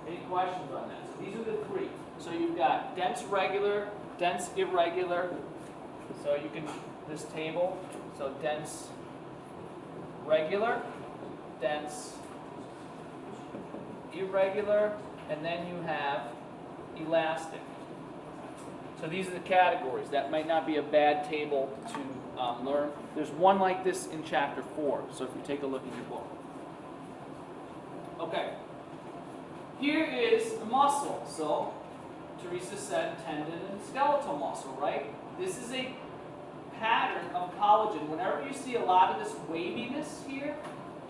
Any questions on that? So these are the 3. So you've got dense regular, dense irregular. So you can, this table, so dense regular, dense irregular, and then you have elastic. So these are the categories. That might not be a bad table to learn. There's one like this in chapter 4, so if you take a look in your book. Okay. Here is the muscle. So Teresa said tendon and skeletal muscle, right? This is a pattern of collagen. Whenever you see a lot of this waviness here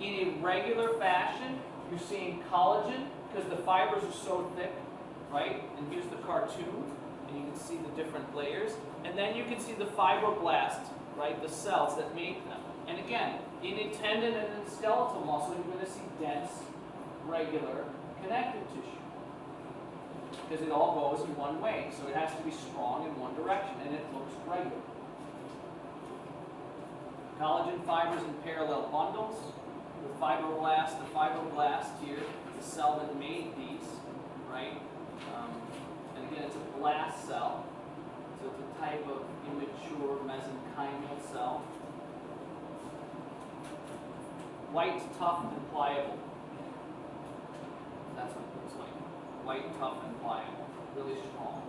in a regular fashion, you're seeing collagen because the fibers are so thick, right? And here's the cartoon, and you can see the different layers. And then you can see the fibroblasts, right? The cells that make them. And again, in a tendon and in skeletal muscle, you're going to see dense, regular connective tissue. because it all goes in one way. So it has to be strong in one direction, and it looks regular. Collagen fibers in parallel bundles. The fibroblast here is a cell that made these, right? And again, it's a blast cell. So it's a type of immature mesenchymal cell. White, tough, and pliable. That's what it looks like. White, tough, and pliable. Really strong.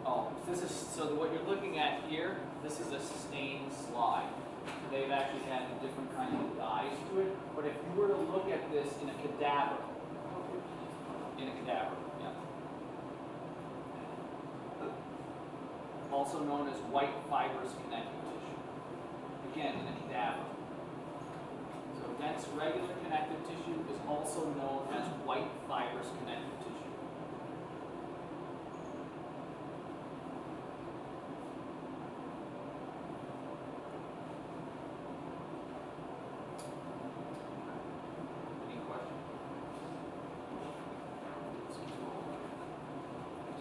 Oh, so what you're looking at here, this is a stained slide. So they've actually added different kinds of dyes to it. But if you were to look at this in a cadaver, yeah. Also known as white fibrous connective tissue. Again, in a cadaver. So dense regular connective tissue is also known as white fibrous connective tissue.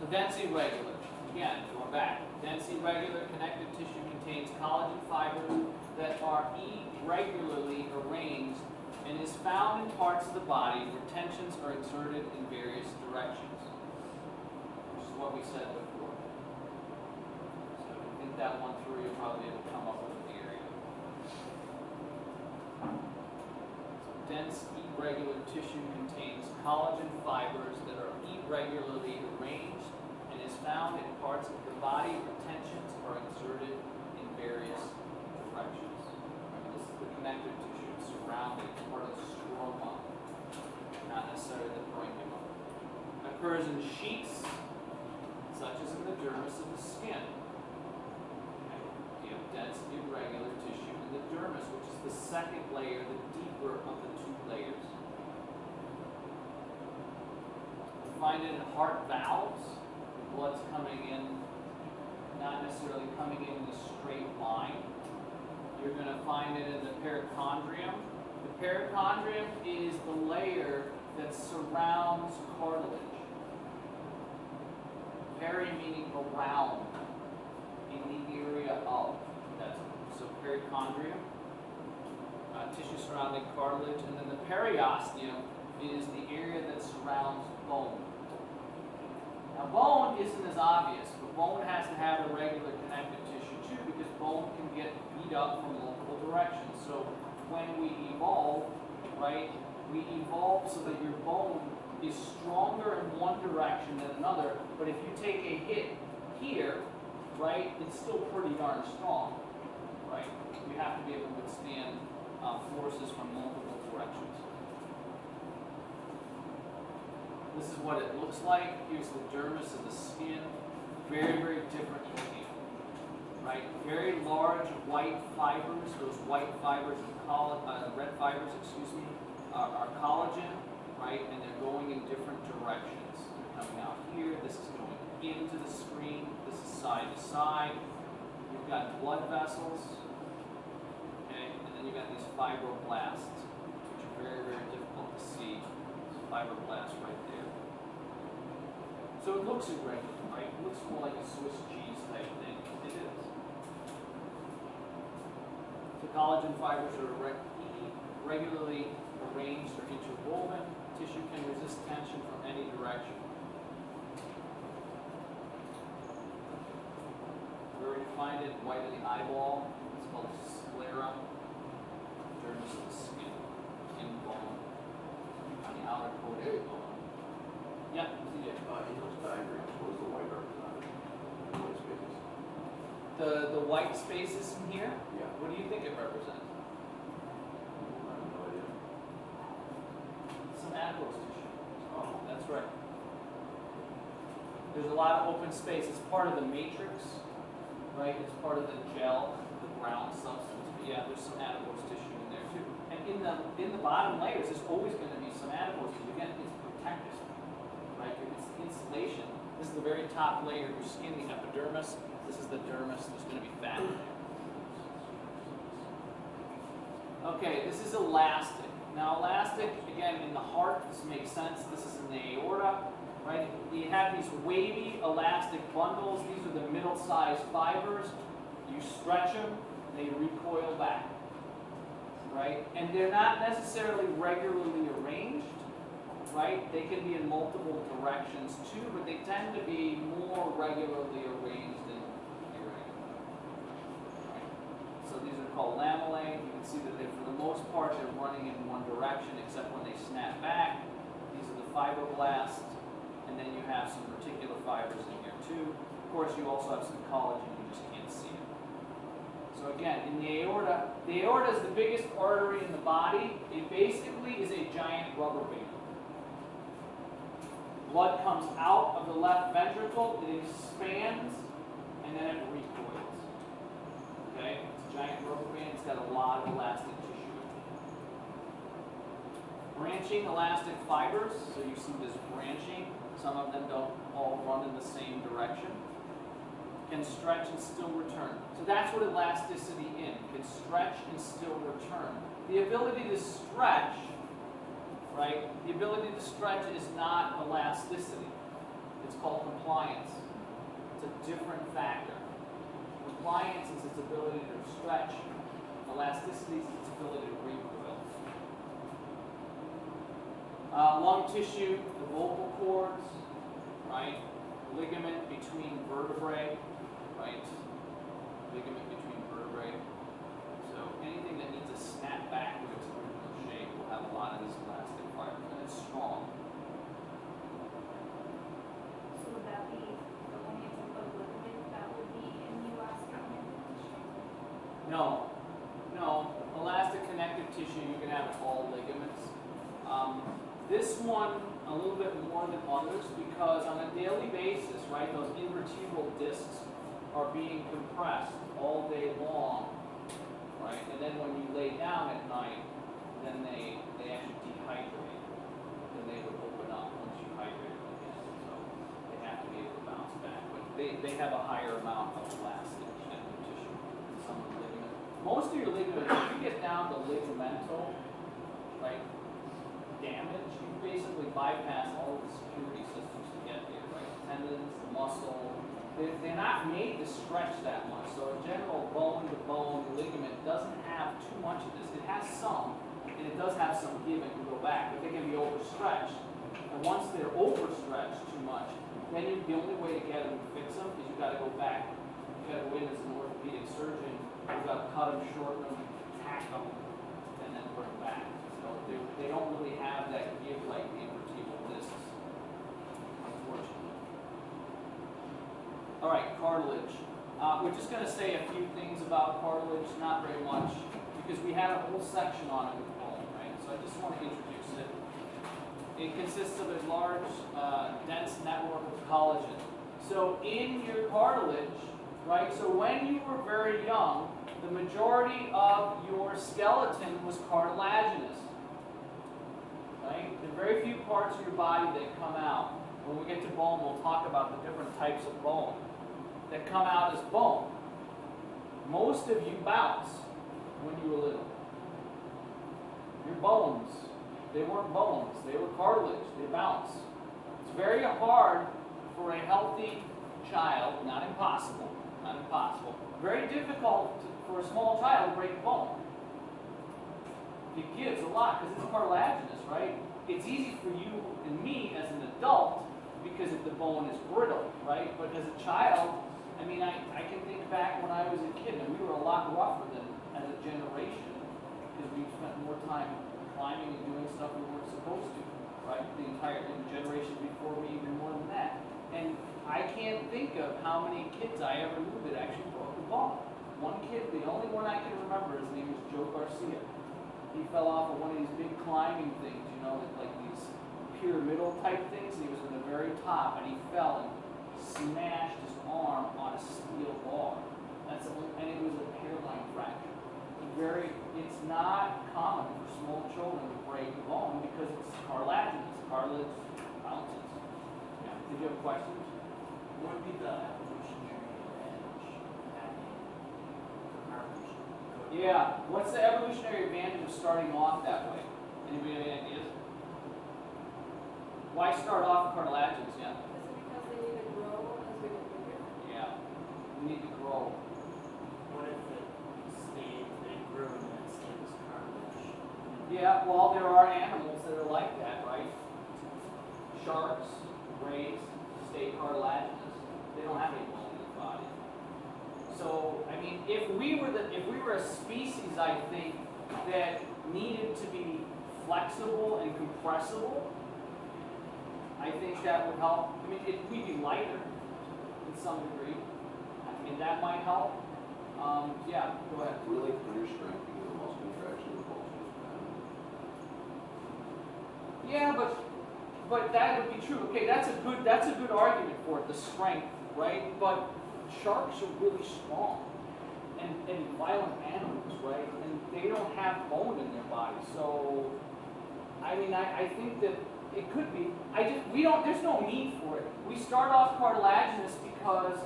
Dense irregular. Again, going back. Dense irregular connective tissue contains collagen fibers that are irregularly arranged and is found in parts of the body where tensions are exerted in various directions, which is what we said before. So if you think that one through, you'll probably be able to come up with the area. So dense irregular tissue contains collagen fibers that are irregularly arranged and is found in parts of the body where tensions are exerted in various directions. Remember, this is the connective tissue surrounding part of the stroma, not necessarily the parenchyma. Occurs in sheets, such as in the dermis of the skin. Okay. You have dense irregular tissue in the dermis, which is the second layer, the deeper of the two layers. Find it in heart valves. The blood's coming in, not necessarily coming in a straight line. You're going to find it in the perichondrium. The perichondrium is the layer that surrounds cartilage. Peri meaning around, in the area of. That's so perichondrium, tissue surrounding cartilage, and then the periosteum is the area that surrounds bone. Now bone isn't as obvious, but bone has to have a regular connective tissue too, because bone can get beat up from multiple directions. So when we evolve, right, we evolve so that your bone is stronger in one direction than another, but if you take a hit here, right, it's still pretty darn strong, right? We have to be able to withstand forces from multiple directions. This is what it looks like. Here's the dermis of the skin. Very, very different looking, right? Very large white fibers. Those white fibers are red fibers, are collagen, right? And they're going in different directions. They're coming out here. This is going into the screen. This is side to side. You've got blood vessels, okay? And then you've got these fibroblasts, which are very, very difficult to see. Fibroblasts right there. So it looks irregular, right? It looks more like a Swiss cheese type thing. It is. The collagen fibers are regularly arranged or interwoven. Tissue can resist tension from any direction. We already find it white of the eyeball. It's called sclera. Dermis of the skin, bone, on the outer coating of bone. Yeah, CJ. In those diagrams, what is the white represented? The white spaces? The white spaces in here, Yeah. what do you think it represents? I have no idea. Some adipose tissue. Oh. That's right. There's a lot of open space. It's part of the matrix, right? It's part of the gel, the brown substance. But yeah, there's some adipose tissue in there too. And in the bottom layers, there's always going to be some adipose tissue. Again, it's protective, right? It's insulation. This is the very top layer of your skin, the epidermis. This is the dermis. There's going to be fat in there. Okay, this is elastic. Now elastic, again, in the heart, this makes sense. This is in the aorta, right? You have these wavy elastic bundles. These are the middle-sized fibers. You stretch them, they recoil back, right? And they're not necessarily regularly arranged, right? They can be in multiple directions too, but they tend to be more regularly arranged than irregular. Right? So these are called lamellae. You can see that they, for the most part, they're running in one direction, except when they snap back. These are the fibroblasts, and then you have some reticular fibers in here too. Of course, you also have some collagen. You just can't see it. So again, in the aorta is the biggest artery in the body. It basically is a giant rubber band. Blood comes out of the left ventricle, it expands, and then it recoils. Okay? It's a giant rubber band, it's got a lot of elastic tissue. Branching elastic fibers, so you see this branching. Some of them don't all run in the same direction. Can stretch and still return. So that's what elasticity is. Can stretch and still return. The ability to stretch, right? The ability to stretch is not elasticity. It's called compliance. It's a different factor. Compliance is its ability to stretch. Elasticity is its ability to recoil. Lung tissue, the vocal cords, right? Ligament between vertebrae, right? Ligament between vertebrae. So anything that needs to snap back to its original shape will have a lot of this elastic fiber, and it's strong. So would that be, the one you took a ligament, that would be in the elastic connective tissue? No, elastic connective tissue, you can have all ligaments. This one, a little bit more than others, because on a daily basis, right, those invertebral discs are being compressed all day long, right? And then when you lay down at night, then they actually dehydrate. Then they would open up once you hydrate them again. So they have to be able to bounce back. But they have a higher amount of elastic connective tissue than some of the ligament. Most of your ligaments, if you get down to ligamental, like damage, you basically bypass all of the security systems to get there, right? Tendons, the muscle, they're not made to stretch that much. So in general, bone to bone ligament doesn't have too much of this. It has some, and it does have some give and can go back, but they can be overstretched. And once they're overstretched too much, then the only way to get them to fix them is you've got to go back. You've got to go in as an orthopedic surgeon. You've got to cut them, shorten them, tack them, and then put them back. So they don't really have that give like the invertebral discs, unfortunately. All right, cartilage. We're just going to say a few things about cartilage, not very much, because we had a whole section on it with bone, right? So I just want to introduce it. It consists of a large, dense network of collagen. So in your cartilage, right, so when you were very young, the majority of your skeleton was cartilaginous. Right? There are very few parts of your body that come out. When we get to bone, we'll talk about the different types of bone that come out as bone. Most of you bounce when you were little. Your bones, they weren't bones, they were cartilage, they bounce. It's very hard for a healthy child, not impossible, very difficult for a small child to break a bone. It gives a lot because it's cartilaginous, right? It's easy for you and me as an adult because if the bone is brittle, right? But as a child, I mean, I can think back when I was a kid and we were a lot rougher than as a generation because we spent more time climbing and doing stuff we weren't supposed to, right? The entire generation before me, even more than that. And I can't think of how many kids I ever knew that actually broke a bone. One kid, the only one I can remember, his name was Joe Garcia. He fell off of one of these big climbing things, you know, like these pyramidal type things, and he was in the very top, and he fell and smashed his arm on a steel bar. And it was a hairline fracture. It's not common for small children to break a bone because it's cartilaginous. Cartilage bounces. Yeah. Did you have questions? What would be the evolutionary advantage of having the cartilage go to? Yeah, what's the evolutionary advantage of starting off that way? Anybody have any ideas? Why start off cartilaginous? Yeah. Is it because they need to grow as we get bigger? Yeah. We need to grow. What if they grew and then it stayed as cartilage? Yeah, well, there are animals that are like that, right? Sharks, rays, stay cartilaginous. They don't have any bone in their body. So, I mean, if we were a species, I think, that needed to be flexible and compressible, I think that would help. I mean, we'd be lighter in some degree. I mean, that might help. Yeah, go ahead. Really clear strength because of muscle contraction and pulses. Yeah, but that would be true. Okay, that's a good argument for it, the strength, right? But sharks are really strong and violent animals, right? And they don't have bone in their body. So I mean I think that it could be. There's no need for it. We start off cartilaginous because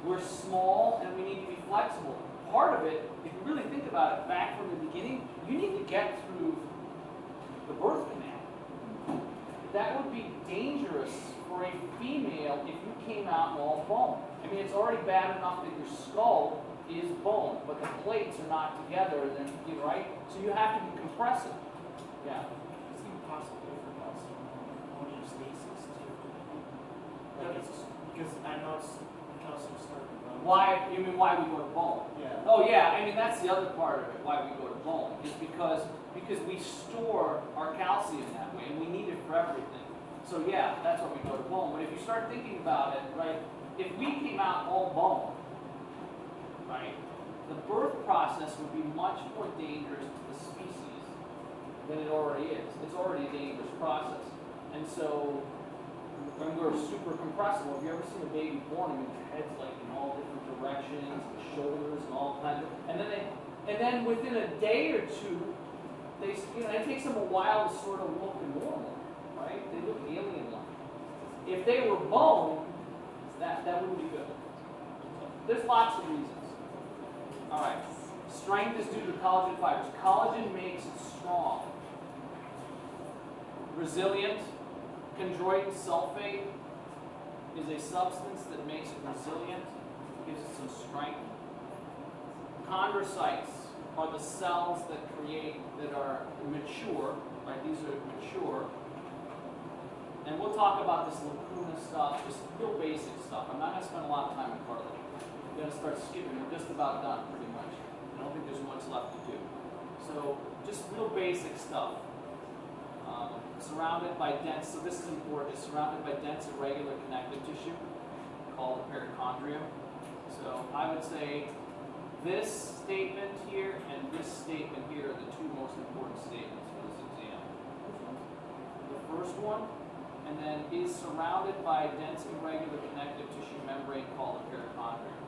we're small and we need to be flexible. Part of it, if you really think about it, back from the beginning, you need to get through the birth canal. That would be dangerous for a female if you came out all bone. I mean, it's already bad enough that your skull is bone, but the plates are not together, then right? So you have to be compressive. Yeah. Is it possible for homeostasis too? Like it's, because I know it's calcium starting to bone. Why? You mean why we go to bone? Yeah. Oh yeah, I mean that's the other part of it. Why we go to bone is because we store our calcium that way, and we need it for everything. So yeah, that's why we go to bone. But if you start thinking about it, right? If we came out all bone, right, the birth process would be much more dangerous to the species than it already is. It's already a dangerous process. And so when we're super compressible, have you ever seen a baby born? I mean, their head's like in all different directions, the shoulders and all kinds of, and then within a day or two, it takes them a while to sort of look normal, right? They look alien-like. If they were bone, that wouldn't be good. There's lots of reasons. All right. Strength is due to collagen fibers. Collagen makes it strong. Resilient. Chondroitin sulfate is a substance that makes it resilient, gives it some strength. Chondrocytes are the cells that are mature, right? These are mature. And we'll talk about this lacuna stuff, just real basic stuff. I'm not going to spend a lot of time on cartilage. We're going to start skipping. We're just about done, pretty much. I don't think there's much left to do. So just real basic stuff. Surrounded by dense, so this is important, is surrounded by dense irregular connective tissue called the perichondrium. So I would say this statement here and this statement here are the two most important statements for this exam. The first one, and then is surrounded by a dense irregular connective tissue membrane called the perichondrium.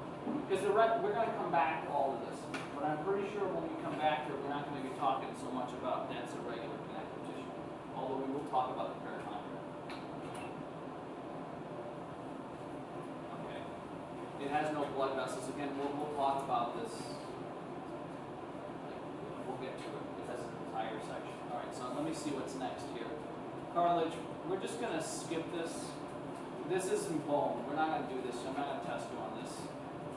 Because we're going to come back to all of this, but I'm pretty sure when we come back to it, we're not going to be talking so much about dense irregular connective tissue, although we will talk about the perichondrium. Okay. It has no blood vessels. Again, we'll talk about this. We'll get to it. It has an entire section. All right, so let me see what's next here. Cartilage, we're just going to skip this. This isn't bone. We're not going to do this. So I'm not going to test you on this.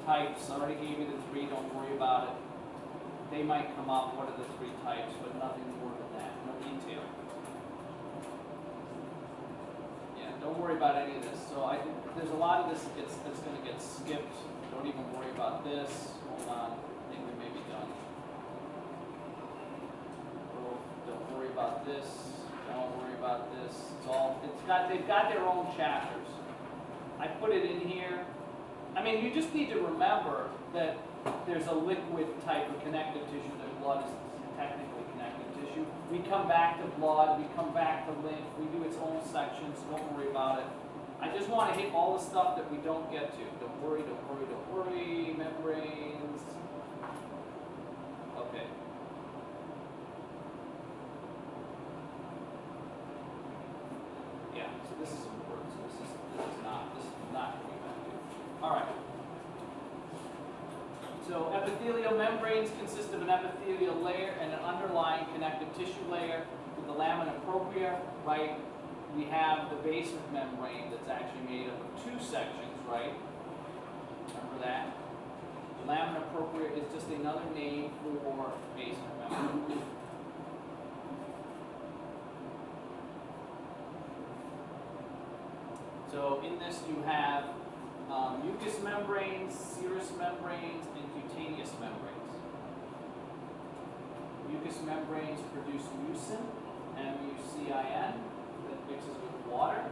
Types, I already gave you the three. Don't worry about it. They might come up. What are the three types? But nothing more than that. No detail. Yeah, don't worry about any of this. So I think there's a lot of this that's going to get skipped. Don't even worry about this. Hold on. I think we may be done. Don't worry about this. Don't worry about this. They've got their own chapters. I put it in here. I mean, you just need to remember that there's a liquid type of connective tissue, that blood is technically connective tissue. We come back to blood, we come back to lymph, we do its own sections, don't worry about it. I just want to hit all the stuff that we don't get to. Don't worry, don't worry, don't worry. Membranes. Okay. Yeah, so this is important. So this is not going to be back to. So epithelial membranes consist of an epithelial layer and an underlying connective tissue layer. With the lamina propria, right, we have the basement membrane that's actually made up of two sections, right? Remember that? The lamina propria is just another name for basement membrane. So in this you have mucous membranes, serous membranes, and cutaneous membranes. Mucous membranes produce mucin, M-U-C-I-N, that mixes with water,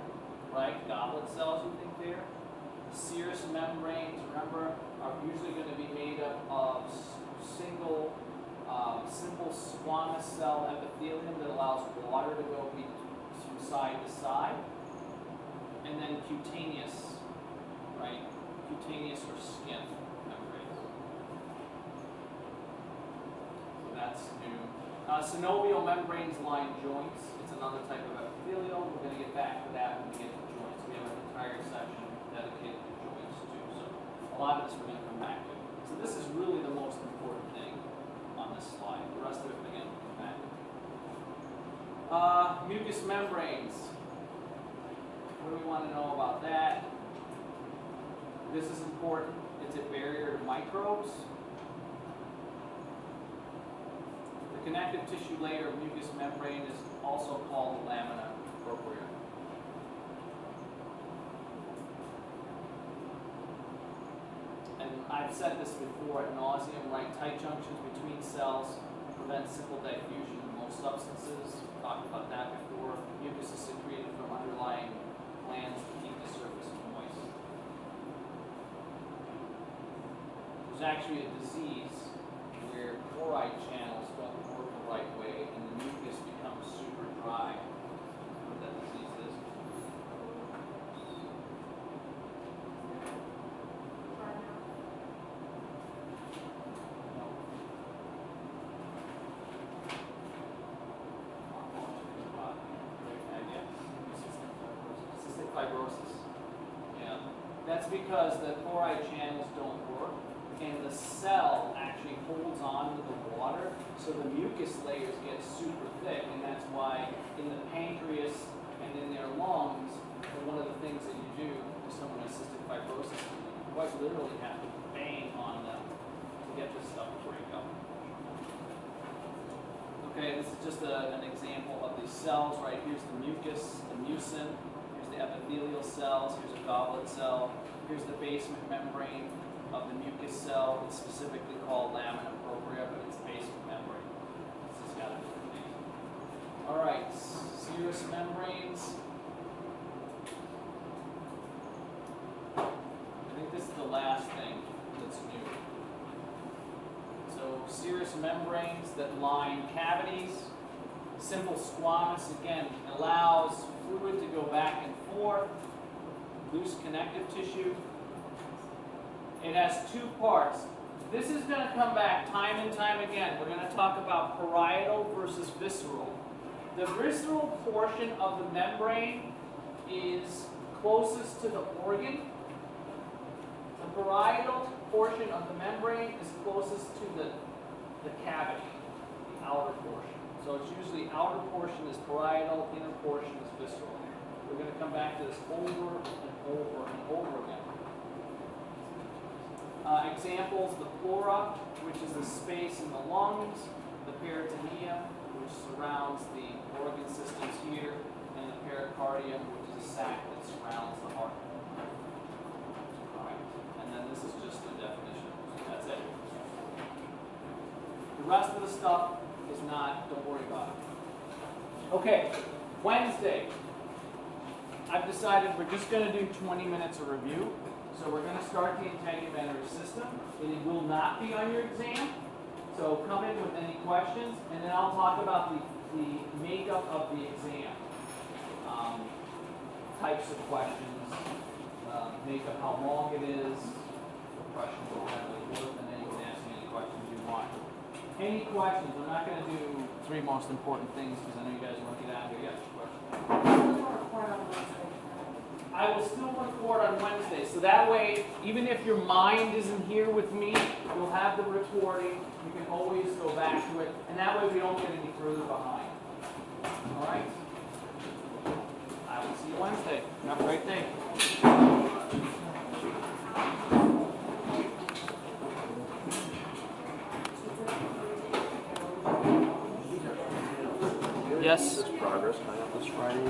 right? Goblet cells, you think there. Serous membranes, remember, are usually going to be made up of simple squamous cell epithelium that allows water to go from side to side. And then cutaneous, right? Cutaneous or skin membranes. So that's new. Synovial membranes line joints. It's another type of epithelial. We're going to get back to that when we get to joints. We have an entire section dedicated to joints too. So a lot of this we're going to come back to. So this is really the most important thing on this slide. The rest of it we're going to come back to. Mucous membranes. What do we want to know about that? This is important. It's a barrier to microbes. The connective tissue layer of mucous membrane is also called the lamina propria. And I've said this before ad nauseum, right? Tight junctions between cells prevent simple diffusion of most substances. We talked about that before. Mucus is secreted from underlying glands to keep the surface moist. There's actually a disease where chloride channels don't work the right way and the mucus becomes super dry. What that disease is? No. Great idea. Cystic fibrosis. Yeah. That's because the chloride channels don't work and the cell actually holds on to the water, so the mucus layers get super thick, and that's why in the pancreas and in their lungs, one of the things that you do with someone with cystic fibrosis, you quite literally have to bang on them to get this stuff to break up. Okay, this is just an example of these cells, right? Here's the mucus, the mucin, here's the epithelial cells, here's a goblet cell, here's the basement membrane of the mucus cell. It's specifically called lamina propria, but it's basement membrane. This has got a different name. All right, serous membranes. I think this is the last thing that's new. So serous membranes that line cavities. Simple squamous, again, allows fluid to go back and forth. Loose connective tissue. It has two parts. This is going to come back time and time again. We're going to talk about parietal versus visceral. The visceral portion of the membrane is closest to the organ. The parietal portion of the membrane is closest to the cavity, the outer portion. So it's usually outer portion is parietal, inner portion is visceral. We're going to come back to this over and over and over again. Examples, the pleura, which is the space in the lungs, the peritoneum, which surrounds the organ systems here, and the pericardium, which is a sac that surrounds the heart. All right, and then this is just the definition. That's it. The rest of the stuff is not, don't worry about it. Okay, Wednesday. I've decided we're just going to do 20 minutes of review. So we're going to start the integumentary system. It will not be on your exam. So come in with any questions, and then I'll talk about the makeup of the exam. Types of questions, makeup, how long it is, the questions will have a work, and then you can ask me any questions you want. Any questions? I'm not going to do 3 most important things because I know you guys want to get out of here. Yes, question. I will still record on Wednesday, so that way, even if your mind isn't here with me, you'll have the recording, you can always go back to it, and that way we don't get any further behind. All right? I will see you Wednesday. Have a great day. Yes. Progress, this Friday.